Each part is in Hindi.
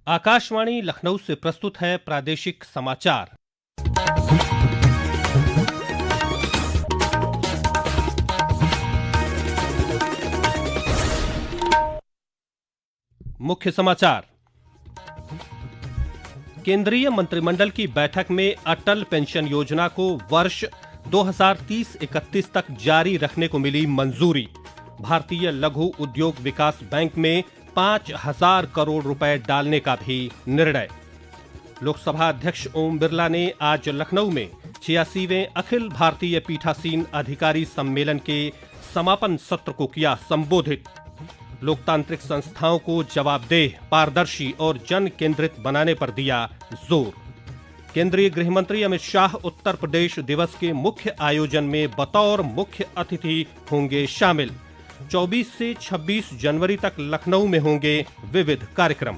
आकाशवाणी लखनऊ से प्रस्तुत है प्रादेशिक समाचार। मुख्य समाचार। केंद्रीय मंत्रिमंडल की बैठक में अटल पेंशन योजना को वर्ष 2030-31 तक जारी रखने को मिली मंजूरी। भारतीय लघु उद्योग विकास बैंक में 5,000 करोड़ रुपए डालने का भी निर्णय। लोकसभा अध्यक्ष ओम बिरला ने आज लखनऊ में 86वें अखिल भारतीय पीठासीन अधिकारी सम्मेलन के समापन सत्र को किया संबोधित। लोकतांत्रिक संस्थाओं को जवाबदेह, पारदर्शी और जन केंद्रित बनाने पर दिया जोर। केंद्रीय गृह मंत्री अमित शाह उत्तर प्रदेश दिवस के मुख्य आयोजन में बतौर मुख्य अतिथि होंगे शामिल। 24 से 26 जनवरी तक लखनऊ में होंगे विविध कार्यक्रम।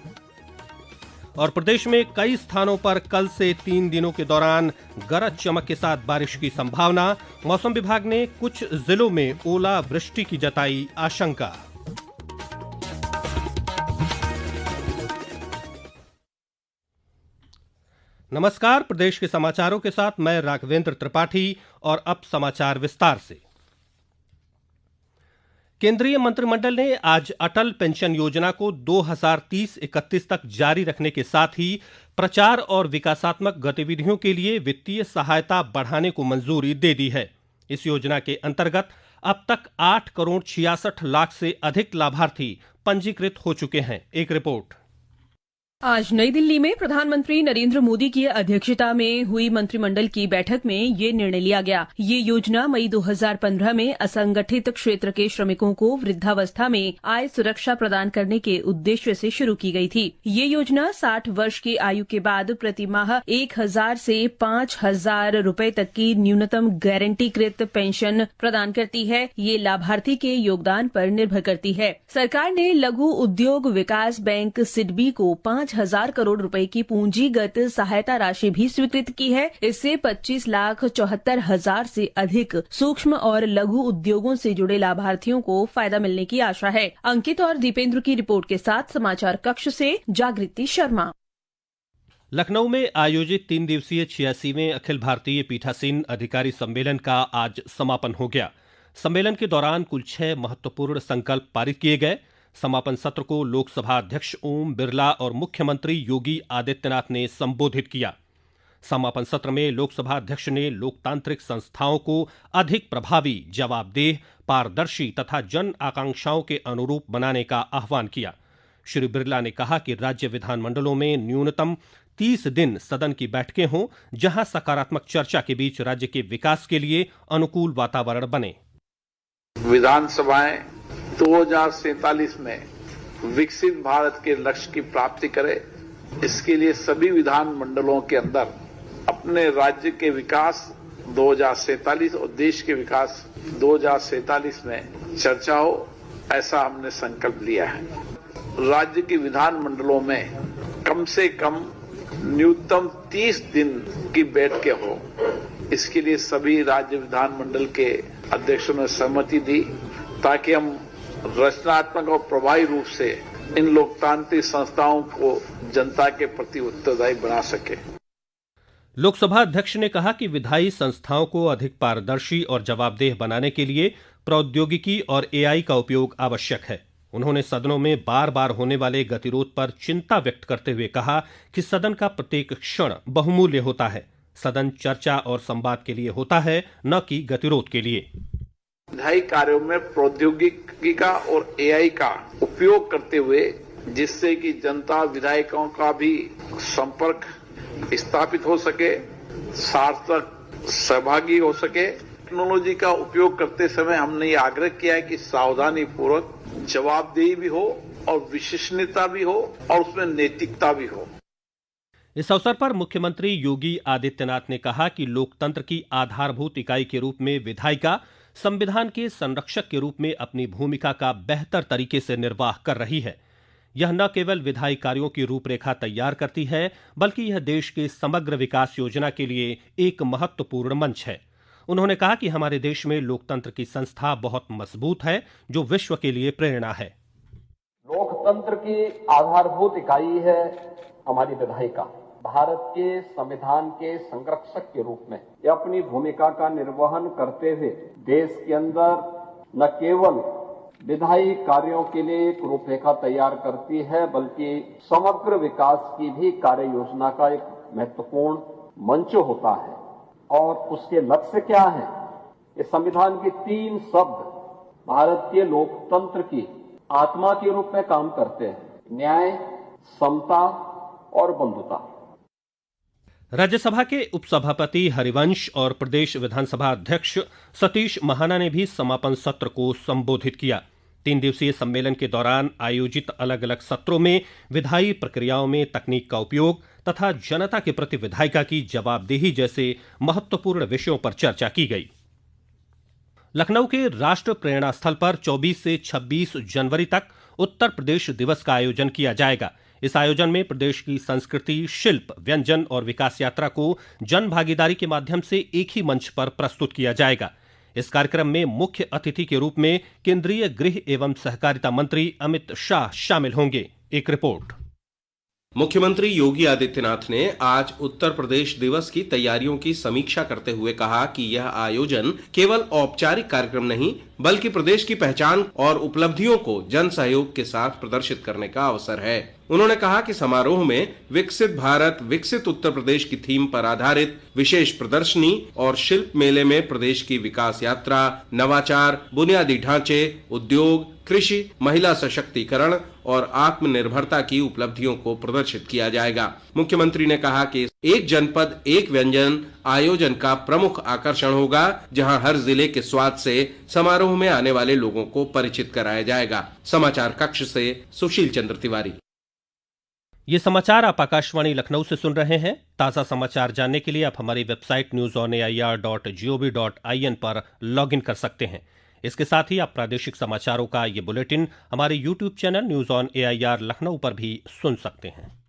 और प्रदेश में कई स्थानों पर कल से 3 दिनों के दौरान गरज चमक के साथ बारिश की संभावना। मौसम विभाग ने कुछ जिलों में ओलावृष्टि की जताई आशंका। नमस्कार, प्रदेश के समाचारों के साथ मैं राघवेंद्र त्रिपाठी। और अब समाचार विस्तार से। केंद्रीय मंत्रिमंडल ने आज अटल पेंशन योजना को 2030-31 तक जारी रखने के साथ ही प्रचार और विकासात्मक गतिविधियों के लिए वित्तीय सहायता बढ़ाने को मंजूरी दे दी है। इस योजना के अंतर्गत अब तक 8 करोड़ 66 लाख से अधिक लाभार्थी पंजीकृत हो चुके हैं। एक रिपोर्ट। आज नई दिल्ली में प्रधानमंत्री नरेंद्र मोदी की अध्यक्षता में हुई मंत्रिमंडल की बैठक में ये निर्णय लिया गया। ये योजना मई 2015 में असंगठित क्षेत्र के श्रमिकों को वृद्धावस्था में आय सुरक्षा प्रदान करने के उद्देश्य से शुरू की गई थी। ये योजना 60 वर्ष की आयु के बाद प्रति माह 1,000 से 5,000 रुपए तक की न्यूनतम गारंटीकृत पेंशन प्रदान करती है। ये लाभार्थी के योगदान पर निर्भर करती है। सरकार ने लघु उद्योग विकास बैंक सिडबी को 5,000 करोड़ रुपए की पूंजीगत सहायता राशि भी स्वीकृत की है। इससे 25,74,000 से अधिक सूक्ष्म और लघु उद्योगों से जुड़े लाभार्थियों को फायदा मिलने की आशा है। अंकित और दीपेंद्र की रिपोर्ट के साथ समाचार कक्ष से जागृति शर्मा। लखनऊ में आयोजित 3 दिवसीय 86वें अखिल भारतीय पीठासीन अधिकारी सम्मेलन का आज समापन हो गया। सम्मेलन के दौरान कुल 6 महत्वपूर्ण संकल्प पारित किए गए। समापन सत्र को लोकसभा अध्यक्ष ओम बिरला और मुख्यमंत्री योगी आदित्यनाथ ने संबोधित किया। समापन सत्र में लोकसभा अध्यक्ष ने लोकतांत्रिक संस्थाओं को अधिक प्रभावी, जवाबदेह, पारदर्शी तथा जन आकांक्षाओं के अनुरूप बनाने का आह्वान किया। श्री बिरला ने कहा कि राज्य विधानमंडलों में न्यूनतम 30 दिन सदन की बैठकें हों, जहां सकारात्मक चर्चा के बीच राज्य के विकास के लिए अनुकूल वातावरण बने। विधानसभाएं 2047 में विकसित भारत के लक्ष्य की प्राप्ति करे, इसके लिए सभी विधान मंडलों के अंदर अपने राज्य के विकास 2047 और देश के विकास 2047 में चर्चा हो, ऐसा हमने संकल्प लिया है। राज्य के विधान मंडलों में कम से कम न्यूनतम 30 दिन की बैठकें हो, इसके लिए सभी राज्य विधानमंडल के अध्यक्षों ने सहमति दी, ताकि हम रचनात्मक और प्रभावी रूप से इन लोकतांत्रिक संस्थाओं को जनता के प्रति उत्तरदायी बना सके। लोकसभा अध्यक्ष ने कहा कि विधायी संस्थाओं को अधिक पारदर्शी और जवाबदेह बनाने के लिए प्रौद्योगिकी और एआई का उपयोग आवश्यक है। उन्होंने सदनों में बार बार होने वाले गतिरोध पर चिंता व्यक्त करते हुए कहा कि सदन का प्रत्येक क्षण बहुमूल्य होता है। सदन चर्चा और संवाद के लिए होता है, न कि गतिरोध के लिए। विधायी कार्यों में प्रौद्योगिकी का और एआई का उपयोग करते हुए, जिससे कि जनता विधायकों का भी संपर्क स्थापित हो सके, सार्थक सहभागी हो सके। टेक्नोलॉजी का उपयोग करते समय हमने ये आग्रह किया है कि सावधानी पूर्वक जवाबदेही भी हो और विश्वसनीयता भी हो और उसमें नैतिकता भी हो। इस अवसर पर मुख्यमंत्री योगी आदित्यनाथ ने कहा कि लोकतंत्र की आधारभूत इकाई के रूप में विधायिका संविधान के संरक्षक के रूप में अपनी भूमिका का बेहतर तरीके से निर्वाह कर रही है। यह न केवल विधायी कार्यों की रूपरेखा तैयार करती है, बल्कि यह देश के समग्र विकास योजना के लिए एक महत्वपूर्ण मंच है। उन्होंने कहा कि हमारे देश में लोकतंत्र की संस्था बहुत मजबूत है, जो विश्व के लिए प्रेरणा है। लोकतंत्र की आधारभूत इकाई है हमारी विधायिका। भारत के संविधान के संरक्षक के रूप में ये अपनी भूमिका का निर्वहन करते हुए देश के अंदर न केवल विधायी कार्यों के लिए एक रूपरेखा तैयार करती है, बल्कि समग्र विकास की भी कार्य योजना का एक महत्वपूर्ण मंच होता है। और उसके लक्ष्य क्या है? इस संविधान के 3 शब्द भारतीय लोकतंत्र की आत्मा के रूप में काम करते हैं: न्याय, समता और बंधुता। राज्यसभा के उपसभापति हरिवंश और प्रदेश विधानसभा अध्यक्ष सतीश महाना ने भी समापन सत्र को संबोधित किया। 3 दिवसीय सम्मेलन के दौरान आयोजित अलग अलग सत्रों में विधायी प्रक्रियाओं में तकनीक का उपयोग तथा जनता के प्रति विधायिका की जवाबदेही जैसे महत्वपूर्ण विषयों पर चर्चा की गई। लखनऊ के राष्ट्र प्रेरणा स्थल पर 24 से 26 जनवरी तक उत्तर प्रदेश दिवस का आयोजन किया जाएगा। इस आयोजन में प्रदेश की संस्कृति, शिल्प, व्यंजन और विकास यात्रा को जन भागीदारी के माध्यम से एक ही मंच पर प्रस्तुत किया जाएगा। इस कार्यक्रम में मुख्य अतिथि के रूप में केंद्रीय गृह एवं सहकारिता मंत्री अमित शाह शामिल होंगे। एक रिपोर्ट। मुख्यमंत्री योगी आदित्यनाथ ने आज उत्तर प्रदेश दिवस की तैयारियों की समीक्षा करते हुए कहा कि यह आयोजन केवल औपचारिक कार्यक्रम नहीं बल्कि प्रदेश की पहचान और उपलब्धियों को जन सहयोग के साथ प्रदर्शित करने का अवसर है। उन्होंने कहा कि समारोह में विकसित भारत विकसित उत्तर प्रदेश की थीम पर आधारित विशेष प्रदर्शनी और शिल्प मेले में प्रदेश की विकास यात्रा, नवाचार, बुनियादी ढांचे, उद्योग, कृषि, महिला सशक्तिकरण और आत्मनिर्भरता की उपलब्धियों को प्रदर्शित किया जाएगा। मुख्यमंत्री ने कहा कि एक जनपद एक व्यंजन आयोजन का प्रमुख आकर्षण होगा, जहां हर जिले के स्वाद से समारोह में आने वाले लोगों को परिचित कराया जाएगा। समाचार कक्ष से सुशील चंद्र तिवारी। ये समाचार आप आकाशवाणी लखनऊ से सुन रहे हैं। ताजा समाचार जानने के लिए आप हमारी वेबसाइट newsonair.gov.in पर लॉगिन कर सकते हैं। इसके साथ ही आप प्रादेशिक समाचारों का ये बुलेटिन हमारे YouTube channel news on AIR Lucknow पर भी सुन सकते हैं।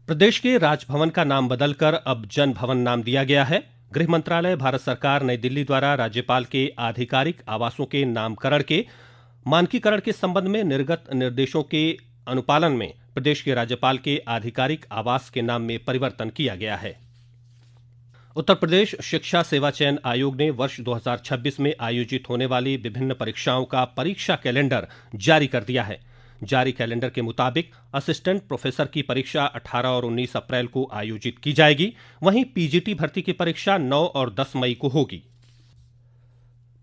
प्रदेश के राजभवन का नाम बदलकर अब जन भवन नाम दिया गया है। गृह मंत्रालय, भारत सरकार, नई दिल्ली द्वारा राज्यपाल के आधिकारिक आवासों के नामकरण के मानकीकरण के संबंध में निर्गत निर्देशों के अनुपालन में प्रदेश के राज्यपाल के आधिकारिक आवास के नाम में परिवर्तन किया गया है। उत्तर प्रदेश शिक्षा सेवा चयन आयोग ने वर्ष 2026 में आयोजित होने वाली विभिन्न परीक्षाओं का परीक्षा कैलेंडर जारी कर दिया है। जारी कैलेंडर के मुताबिक असिस्टेंट प्रोफेसर की परीक्षा 18 और 19 अप्रैल को आयोजित की जाएगी। वहीं पीजीटी भर्ती की परीक्षा 9 और 10 मई को होगी।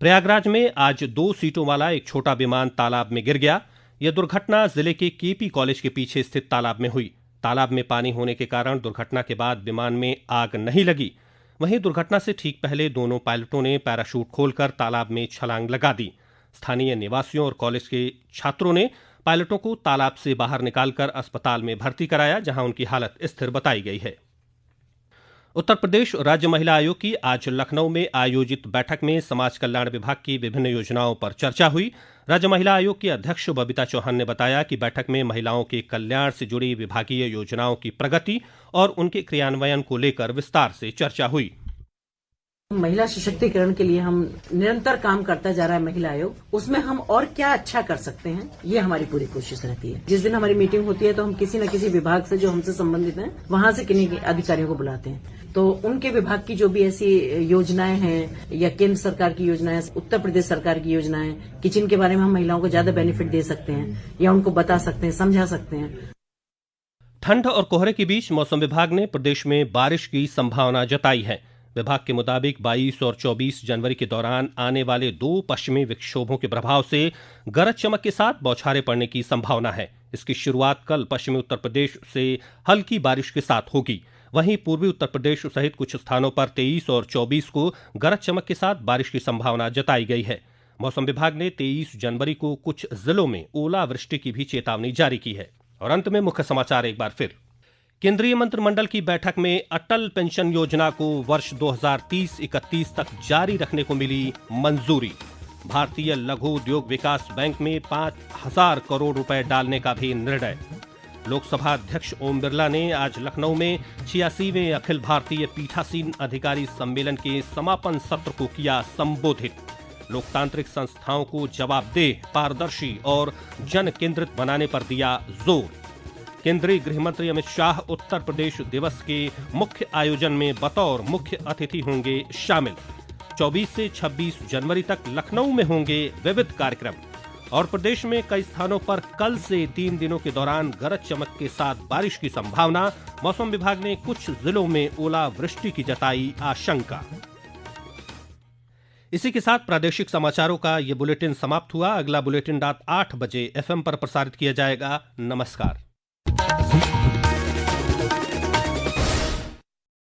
प्रयागराज में आज 2 सीटों वाला एक छोटा विमान तालाब में गिर गया। यह दुर्घटना जिले के केपी कॉलेज के पीछे स्थित तालाब में हुई। तालाब में पानी होने के कारण दुर्घटना के बाद विमान में आग नहीं लगी। वहीं दुर्घटना से ठीक पहले दोनों पायलटों ने पैराशूट खोलकर तालाब में छलांग लगा दी। स्थानीय निवासियों और कॉलेज के छात्रों ने पायलटों को तालाब से बाहर निकालकर अस्पताल में भर्ती कराया, जहां उनकी हालत स्थिर बताई गई है। उत्तर प्रदेश राज्य महिला आयोग की आज लखनऊ में आयोजित बैठक में समाज कल्याण विभाग की विभिन्न योजनाओं पर चर्चा हुई। राज्य महिला आयोग की अध्यक्ष बबीता चौहान ने बताया कि बैठक में महिलाओं के कल्याण से जुड़ी विभागीय योजनाओं की प्रगति और उनके क्रियान्वयन को लेकर विस्तार से चर्चा हुई। महिला सशक्तिकरण के लिए हम निरंतर काम करता जा रहा है महिला आयोग। उसमें हम और क्या अच्छा कर सकते हैं, ये हमारी पूरी कोशिश रहती है। जिस दिन हमारी मीटिंग होती है तो हम किसी न किसी विभाग से जो हमसे संबंधित हैं वहां से किन्हीं अधिकारियों को बुलाते हैं, तो उनके विभाग की जो भी ऐसी योजनाएं हैं या केंद्र सरकार की योजनाएं, उत्तर प्रदेश सरकार की योजनाएं कि जिनके बारे में हम महिलाओं को ज्यादा बेनिफिट दे सकते हैं या उनको बता सकते हैं, समझा सकते हैं। ठंड और कोहरे के बीच मौसम विभाग ने प्रदेश में बारिश की संभावना जताई है। विभाग के मुताबिक 22 और 24 जनवरी के दौरान आने वाले 2 पश्चिमी विक्षोभों के प्रभाव से गरज चमक के साथ बौछारें पड़ने की संभावना है। इसकी शुरुआत कल पश्चिमी उत्तर प्रदेश से हल्की बारिश के साथ होगी। वहीं पूर्वी उत्तर प्रदेश सहित कुछ स्थानों पर 23 और 24 को गरज चमक के साथ बारिश की संभावना जताई गई है। मौसम विभाग ने 23 जनवरी को कुछ जिलों में ओलावृष्टि की भी चेतावनी जारी की है। और अंत में मुख्य समाचार एक बार फिर। केंद्रीय मंत्रिमंडल की बैठक में अटल पेंशन योजना को वर्ष 2030-31 तक जारी रखने को मिली मंजूरी। भारतीय लघु उद्योग विकास बैंक में 5,000 करोड़ रुपए डालने का भी निर्णय। लोकसभा अध्यक्ष ओम बिरला ने आज लखनऊ में 86वें अखिल भारतीय पीठासीन अधिकारी सम्मेलन के समापन सत्र को किया संबोधित। लोकतांत्रिक संस्थाओं को जवाबदेह, पारदर्शी और जन केंद्रित बनाने पर दिया जोर। केंद्रीय गृह मंत्री अमित शाह उत्तर प्रदेश दिवस के मुख्य आयोजन में बतौर मुख्य अतिथि होंगे शामिल। 24 से 26 जनवरी तक लखनऊ में होंगे विविध कार्यक्रम। और प्रदेश में कई स्थानों पर कल से 3 दिनों के दौरान गरज चमक के साथ बारिश की संभावना। मौसम विभाग ने कुछ जिलों में ओलावृष्टि की जताई आशंका। इसी के साथ प्रादेशिक समाचारों का ये बुलेटिन समाप्त हुआ। अगला बुलेटिन रात 8 बजे FM पर प्रसारित किया जाएगा। नमस्कार।